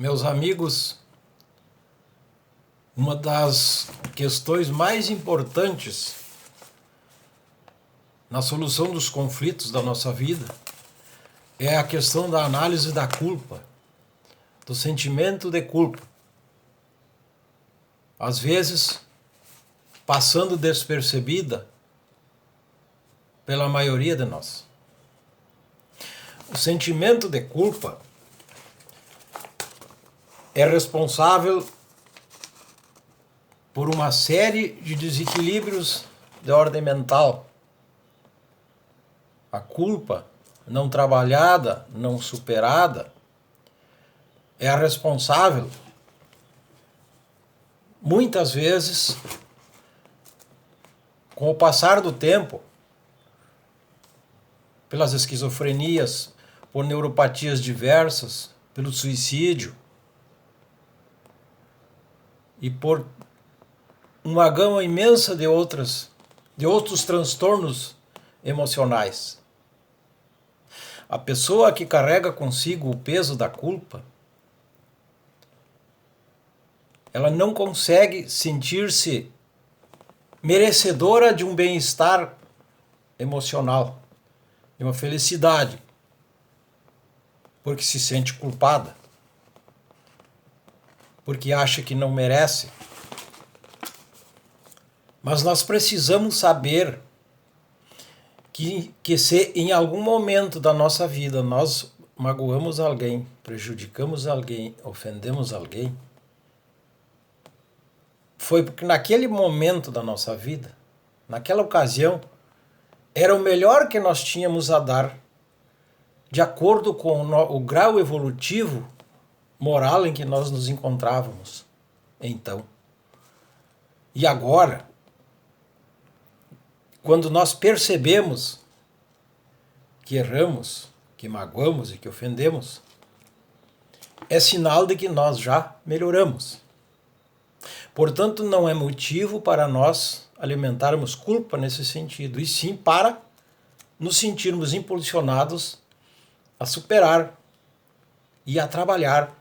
Meus amigos, uma das questões mais importantes na solução dos conflitos da nossa vida é a questão da análise da culpa, do sentimento de culpa. Às vezes, passando despercebida pela maioria de nós. O sentimento de culpa é responsável por uma série de desequilíbrios de ordem mental. A culpa não trabalhada, não superada, é a responsável, muitas vezes, com o passar do tempo, pelas esquizofrenias, por neuropatias diversas, pelo suicídio e por uma gama imensa de outros transtornos emocionais. A pessoa que carrega consigo o peso da culpa, ela não consegue sentir-se merecedora de um bem-estar emocional, de uma felicidade, porque se sente culpada, porque acha que não merece. Mas nós precisamos saber que se em algum momento da nossa vida nós magoamos alguém, prejudicamos alguém, ofendemos alguém, foi porque naquele momento da nossa vida, naquela ocasião, era o melhor que nós tínhamos a dar, de acordo com o grau evolutivo moral em que nós nos encontrávamos. Então, e agora, quando nós percebemos que erramos, que magoamos e que ofendemos, é sinal de que nós já melhoramos. Portanto, não é motivo para nós alimentarmos culpa nesse sentido, e sim para nos sentirmos impulsionados a superar e a trabalhar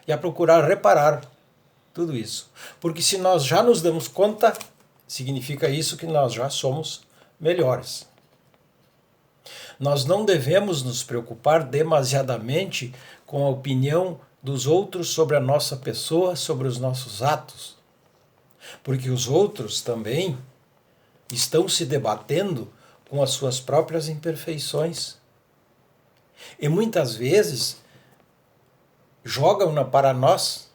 e a procurar reparar tudo isso. Porque se nós já nos damos conta, significa isso que nós já somos melhores. Nós não devemos nos preocupar demasiadamente com a opinião dos outros sobre a nossa pessoa, sobre os nossos atos. Porque os outros também estão se debatendo com as suas próprias imperfeições. E muitas vezes jogam-na para nós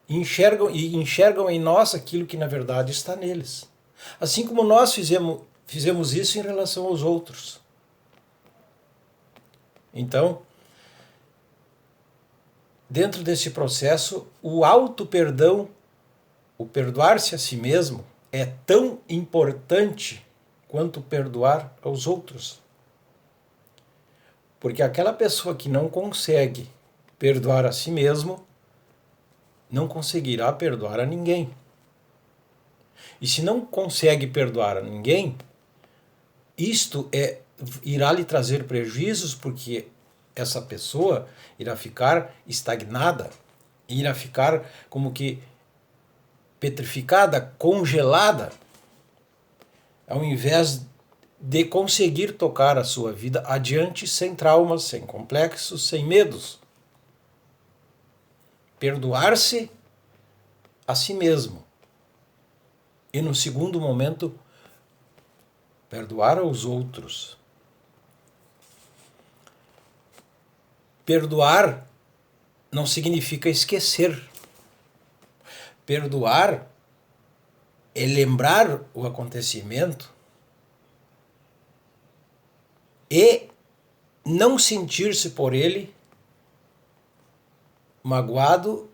e enxergam em nós aquilo que na verdade está neles. Assim como nós fizemos isso em relação aos outros. Então, dentro desse processo, o auto-perdão, o perdoar-se a si mesmo, é tão importante quanto perdoar aos outros. Porque aquela pessoa que não consegue perdoar a si mesmo, não conseguirá perdoar a ninguém. E se não consegue perdoar a ninguém, isto irá lhe trazer prejuízos, porque essa pessoa irá ficar estagnada, irá ficar como que petrificada, congelada, ao invés de conseguir tocar a sua vida adiante sem traumas, sem complexos, sem medos. Perdoar-se a si mesmo. E no segundo momento, perdoar aos outros. Perdoar não significa esquecer. Perdoar é lembrar o acontecimento e não sentir-se por ele magoado,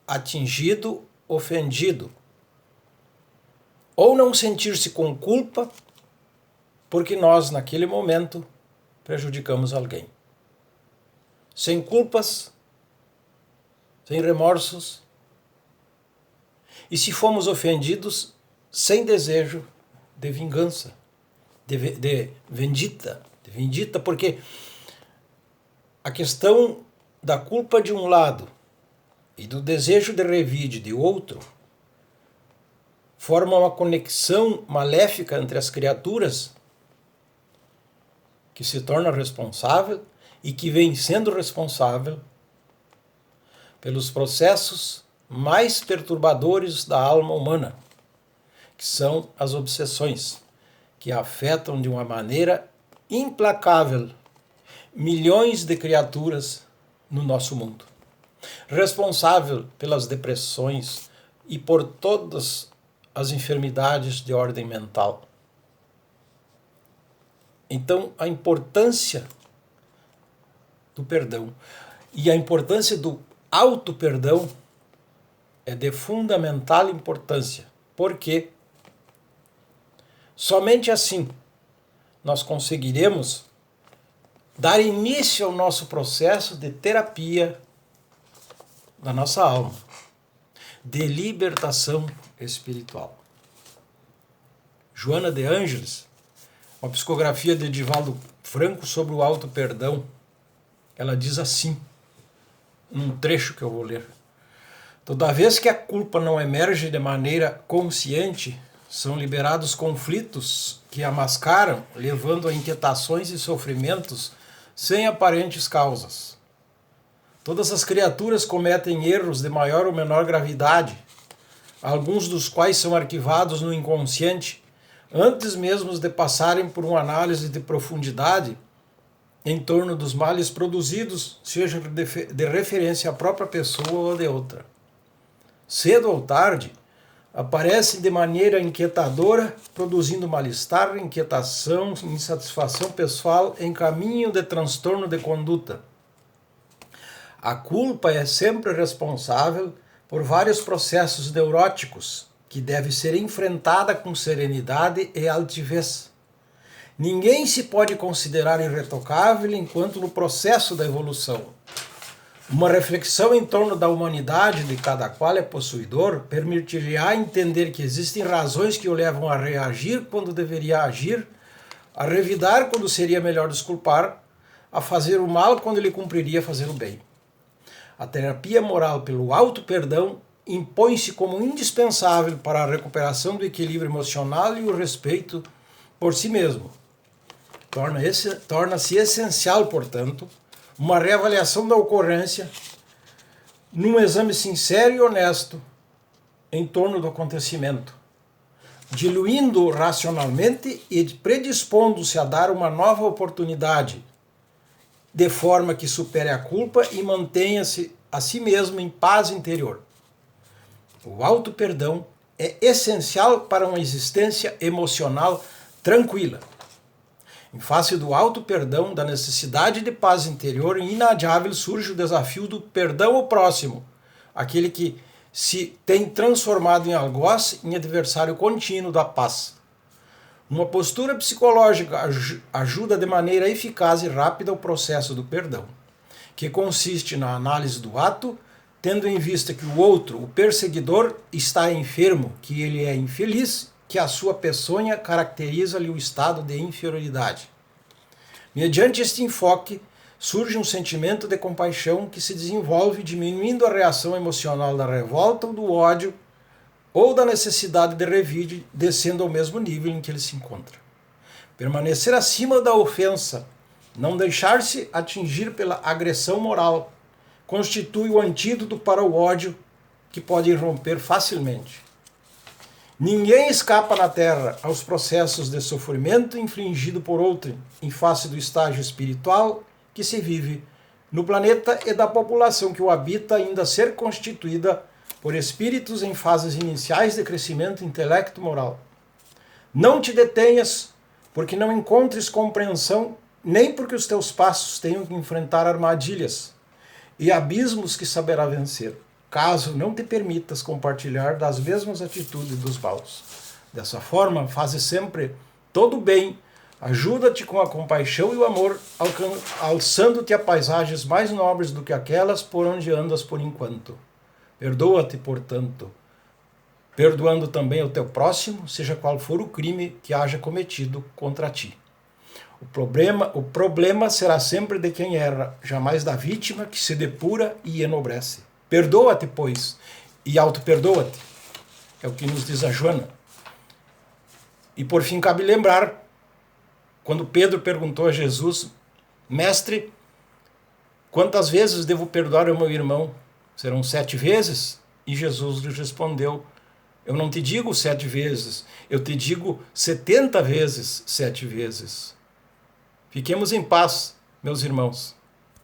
atingido, ofendido. Ou não sentir-se com culpa porque nós, naquele momento, prejudicamos alguém. Sem culpas, sem remorsos, e se fomos ofendidos, sem desejo de vingança, de vindita, porque a questão da culpa de um lado e do desejo de revide de outro forma uma conexão maléfica entre as criaturas que se torna responsável e que vem sendo responsável pelos processos mais perturbadores da alma humana, que são as obsessões, que afetam de uma maneira implacável milhões de criaturas no nosso mundo. Responsável pelas depressões e por todas as enfermidades de ordem mental. Então, a importância do perdão e a importância do auto-perdão é de fundamental importância, porque somente assim nós conseguiremos dar início ao nosso processo de terapia da nossa alma, de libertação espiritual. Joana de Ângeles, uma psicografia de Divaldo Franco sobre o auto-perdão, ela diz assim, num trecho que eu vou ler: toda vez que a culpa não emerge de maneira consciente, são liberados conflitos que a mascaram, levando a inquietações e sofrimentos sem aparentes causas. Todas as criaturas cometem erros de maior ou menor gravidade, alguns dos quais são arquivados no inconsciente, antes mesmo de passarem por uma análise de profundidade em torno dos males produzidos, seja de referência à própria pessoa ou de outra. Cedo ou tarde, aparecem de maneira inquietadora, produzindo mal-estar, inquietação, insatisfação pessoal em caminho de transtorno de conduta. A culpa é sempre responsável por vários processos neuróticos, que deve ser enfrentada com serenidade e altivez. Ninguém se pode considerar irretocável enquanto no processo da evolução. Uma reflexão em torno da humanidade de cada qual é possuidor permitirá entender que existem razões que o levam a reagir quando deveria agir, a revidar quando seria melhor desculpar, a fazer o mal quando ele cumpriria fazer o bem. A terapia moral pelo auto-perdão impõe-se como indispensável para a recuperação do equilíbrio emocional e o respeito por si mesmo. Torna-se essencial, portanto, uma reavaliação da ocorrência num exame sincero e honesto em torno do acontecimento, diluindo racionalmente e predispondo-se a dar uma nova oportunidade, de forma que supere a culpa e mantenha-se a si mesmo em paz interior. O auto-perdão é essencial para uma existência emocional tranquila. Em face do auto-perdão, da necessidade de paz interior inadiável, surge o desafio do perdão ao próximo, aquele que se tem transformado em algoz, em adversário contínuo da paz. Uma postura psicológica ajuda de maneira eficaz e rápida o processo do perdão, que consiste na análise do ato, tendo em vista que o outro, o perseguidor, está enfermo, que ele é infeliz, que a sua peçonha caracteriza-lhe o estado de inferioridade. Mediante este enfoque, surge um sentimento de compaixão que se desenvolve diminuindo a reação emocional da revolta ou do ódio, ou da necessidade de revide, descendo ao mesmo nível em que ele se encontra. Permanecer acima da ofensa, não deixar-se atingir pela agressão moral, constitui o antídoto para o ódio que pode irromper facilmente. Ninguém escapa na Terra aos processos de sofrimento infligido por outro, em face do estágio espiritual que se vive no planeta e da população que o habita, ainda a ser constituída por espíritos em fases iniciais de crescimento intelecto-moral. Não te detenhas, porque não encontres compreensão, nem porque os teus passos tenham que enfrentar armadilhas e abismos que saberá vencer, caso não te permitas compartilhar das mesmas atitudes dos maus. Dessa forma, faze sempre todo o bem, ajuda-te com a compaixão e o amor, alçando-te a paisagens mais nobres do que aquelas por onde andas por enquanto. Perdoa-te, portanto, perdoando também ao teu próximo, seja qual for o crime que haja cometido contra ti. O problema será sempre de quem erra, jamais da vítima que se depura e enobrece. Perdoa-te, pois, e auto-perdoa-te. É o que nos diz a Joana. E por fim, cabe lembrar, quando Pedro perguntou a Jesus, mestre, quantas vezes devo perdoar ao meu irmão? Serão 7 vezes? E Jesus lhe respondeu, eu não te digo 7 vezes, eu te digo 70 vezes 7 vezes. Fiquemos em paz, meus irmãos.